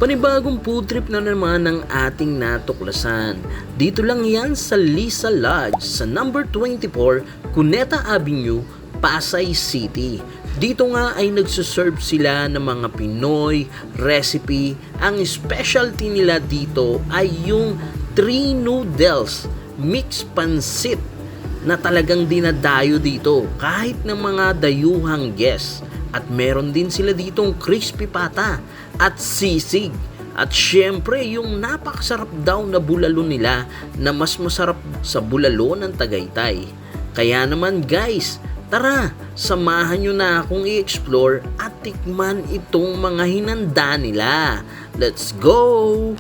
Panibagong food trip na naman ang ating natuklasan. Dito lang yan sa Lisa Lodge sa number 24 Cuneta Avenue, Pasay City. Dito nga ay nagsuserve sila ng mga Pinoy recipe. Ang specialty nila dito ay yung 3 noodles mixed pansit na talagang dinadayo dito kahit ng mga dayuhang guests. At meron din sila ditong crispy pata at sisig. At syempre yung napakasarap daw na bulalo nila na mas masarap sa bulalo ng Tagaytay. Kaya naman guys, tara, samahan nyo na akong i-explore at tikman itong mga hinanda nila. Let's go!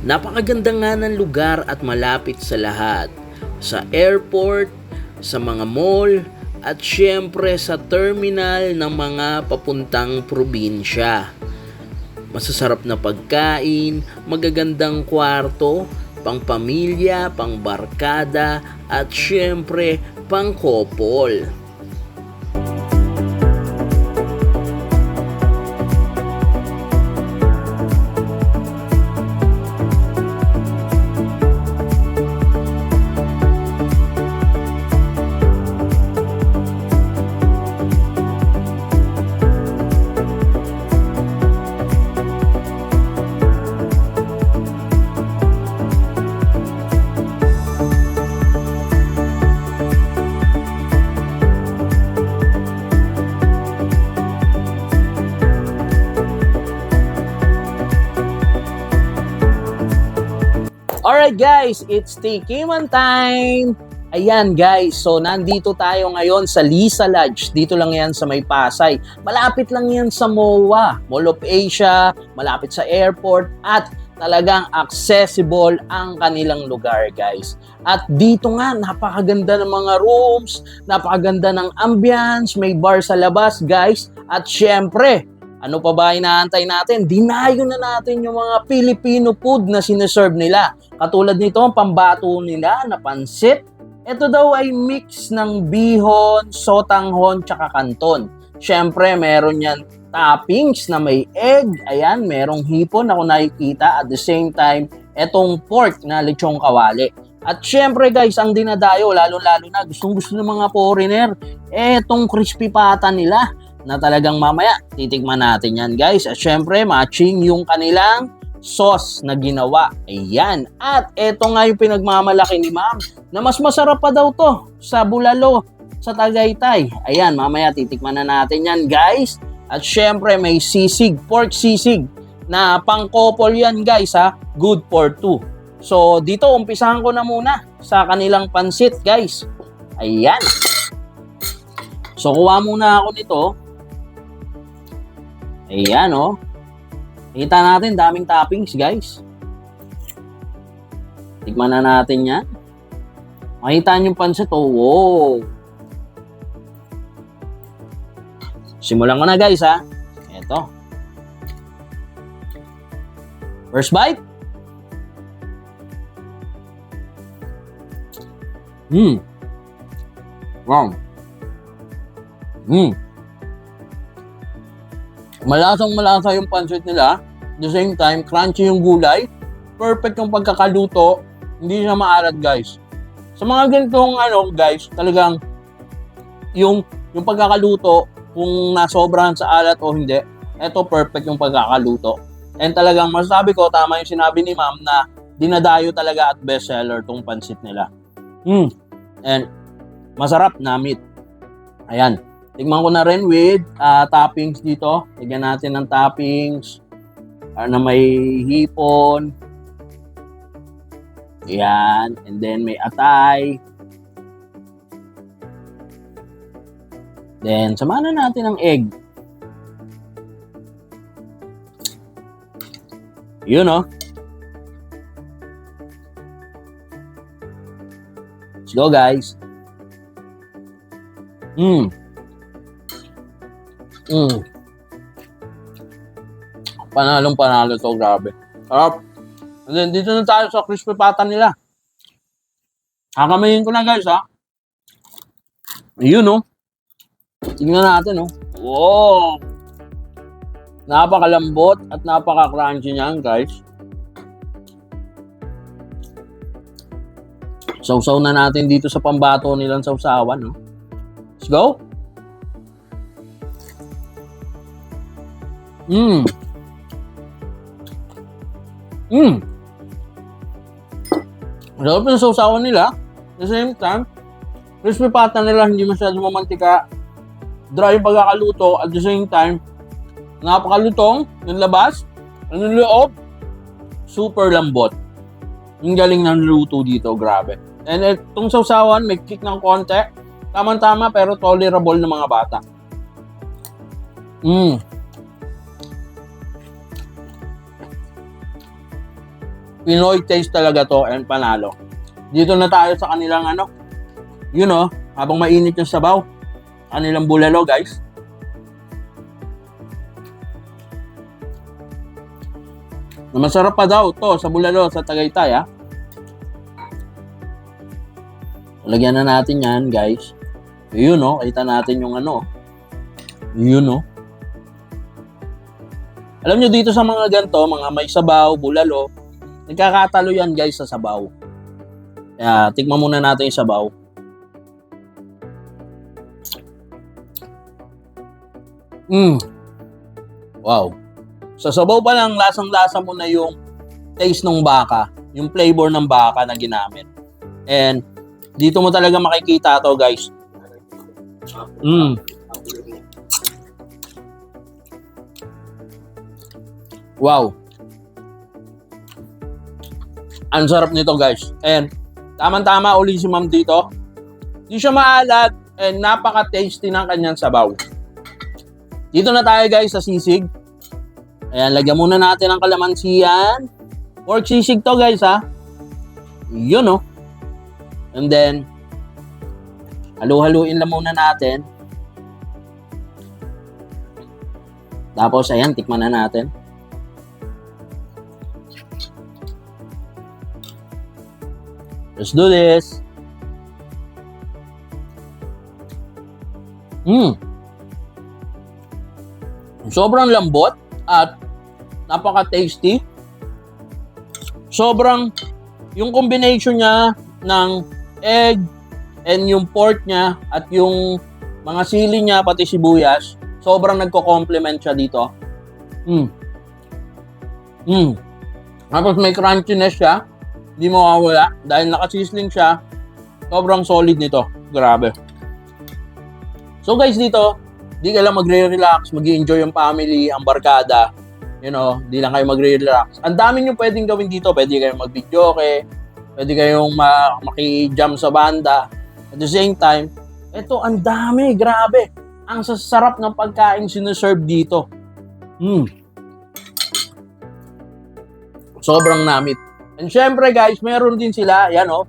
Napakaganda nga ng lugar at malapit sa lahat. Sa airport, sa mga mall, at syempre sa terminal ng mga papuntang probinsya. Masasarap na pagkain, magagandang kwarto, pang pamilya, pang barkada, at syempre pang couple. Alright guys, it's Tikiman time! Ayan guys, so nandito tayo ngayon sa Lisa Lodge. Dito lang yan sa May Pasay. Malapit lang yan sa MOA, Mall of Asia, malapit sa airport at talagang accessible ang kanilang lugar guys. At dito nga, napakaganda ng mga rooms, napakaganda ng ambience, may bar sa labas guys. At syempre, ano pa ba inaantay natin? Dinayo na natin yung mga Filipino food na sineserve nila. Katulad nito, ang pambato nila na pansit. Ito daw ay mix ng bihon, sotanghon, tsaka kanton. Syempre, meron yan toppings na may egg. Ayan, merong hipon ako nakikita. At the same time, etong pork na lechong kawali. At syempre guys, ang dinadayo, lalo-lalo na gustong-gusto ng mga foreigner, etong crispy pata nila na talagang mamaya titikman natin yan guys. At syempre, matching yung kanilang sauce na ginawa. Ayan. At eto nga yung pinagmamalaki ni ma'am na mas masarap pa daw to sa bulalo sa Tagaytay. Ayan, mamaya titikman na natin yan guys. At syempre may sisig, pork sisig na pang-couple yan guys ha. Good for two. So dito umpisahan ko na muna sa kanilang pansit guys. Ayan. So kuha muna ako nito. Ayan oh. Kita natin, daming toppings guys. Tikman na natin yan. Makita niyo yung pansit, oh, wow. Simulan ko na guys, ha. Ito. First bite. Wow. Malasang-malasa yung pansit nila. At the same time, crunchy yung gulay. Perfect yung pagkakaluto. Hindi siya maalat, guys. Sa mga ganitong guys, talagang yung pagkakaluto, kung nasobrahan sa alat o hindi, eto perfect yung pagkakaluto. And talagang masasabi ko, tama yung sinabi ni ma'am na dinadayo talaga at bestseller tong pansit nila. And masarap na meat. Ayan. Tignan ko na rin with toppings dito. Lagyan natin ng toppings na may hipon. Ayan. And then may atay. Then samahan na natin ng egg. Yun oh. Let's go guys. Panalong-panalo to, grabe. Sarap. And then, dito na tayo sa crispy pata nila. Kakamayin ko na guys, ha. Ayun, no. Tingnan natin, no. Wow! Napakalambot at napaka-crunchy niyan, guys. Sausaw na natin dito sa pambato nilang sausawan, no. Let's go. Masarap yung sausawan nila. At the same time, crispy pata nila, hindi masyadong mamantika. Dry yung pagkakaluto. At the same time, napakalutong ng labas. Ang loob, super lambot. Yung galing ng luto dito, grabe. And itong sausawan, may kick ng konti. Tama-tama pero tolerable ng mga bata. Pinoy taste talaga to and panalo. Dito na tayo sa kanilang yun oh, habang mainit yung sabaw. Kanilang bulalo guys. Masarap pa daw to sa bulalo sa Tagaytay ha. Lagyan na natin yan guys. Yun oh, kita natin yung yun oh. Alam nyo dito sa mga ganito, mga may sabaw, bulalo, nagkakatalo yan guys sa sabaw. Kaya tikman muna natin yung sabaw. Wow. Sa sabaw pa lang, lasang-lasa mo na yung taste ng baka, yung flavor ng baka na ginamit. And dito mo talaga makikita to guys. Wow. Ang sarap nito guys. And tamang-tama uli si ma'am dito. Di siya maalat and napaka-tasty ng kanyang sabaw. Dito na tayo guys sa sisig. Ayan, lagyan muna natin ang kalamansian. Pork sisig to guys ha. Yun oh. And then, halu-haluin lang muna natin. Tapos ayan, tikman na natin. Let's do this. Sobrang lambot at napaka-tasty. Sobrang yung combination niya ng egg and yung pork niya at yung mga sili niya pati sibuyas, sobrang nagko-complement siya dito. Tapos may crunchiness siya. Hindi mo mawawala dahil nakasisling siya. Sobrang solid nito. Grabe. So guys, dito, di ka lang magre-relax, mag-enjoy yung family, ang barkada. You know, di lang kayo magre-relax. Ang dami nyo pwedeng gawin dito. Pwede kayong mag-videoke, pwede kayong maki-jam sa banda. At the same time, eto, ang dami, grabe. Ang sasarap ng pagkain sinuserve dito. Sobrang namit. And syempre guys, meron din sila, yan oh,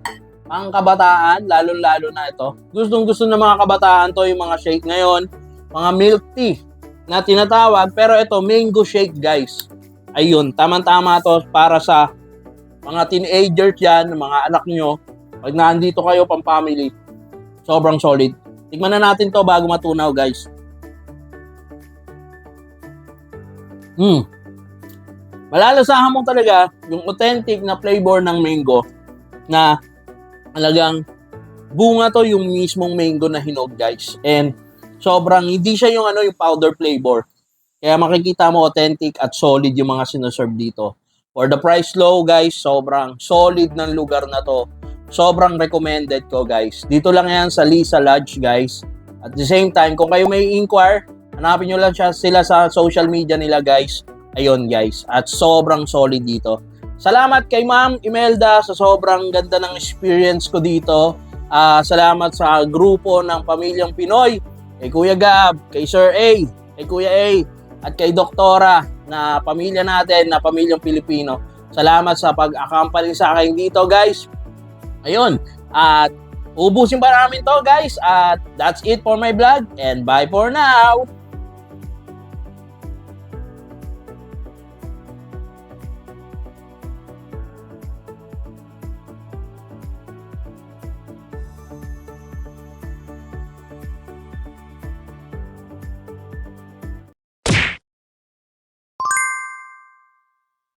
ang kabataan, lalo-lalo na ito. Gustong-gusto ng mga kabataan to, yung mga shake ngayon, mga milk tea na tinatawag, pero ito, mango shake guys. Ayun, tamang-tama to para sa mga teenagers yan, mga anak nyo. Pag nandito kayo pang family, sobrang solid. Tikman na natin to bago matunaw guys. Malalasahan mo talaga yung authentic na flavor ng mango na talagang bunga to yung mismong mango na hinog guys. And sobrang hindi siya yung yung powder flavor. Kaya makikita mo authentic at solid yung mga sinaserve dito. For the price low guys, sobrang solid ng lugar na to. Sobrang recommended ko guys. Dito lang yan sa Lisa Lodge guys. At the same time, kung kayo may inquire, hanapin nyo lang sila sa social media nila guys. Ayun guys, at sobrang solid dito. Salamat kay Ma'am Imelda sa sobrang ganda ng experience ko dito. Salamat sa grupo ng Pamilyang Pinoy, kay Kuya Gab, kay Sir A, kay Kuya A, at kay Doktora na pamilya natin, na Pamilyang Pilipino. Salamat sa pag-accompany sa akin dito guys. Ayun, at ubusin pa namin to guys. At that's it for my vlog and bye for now.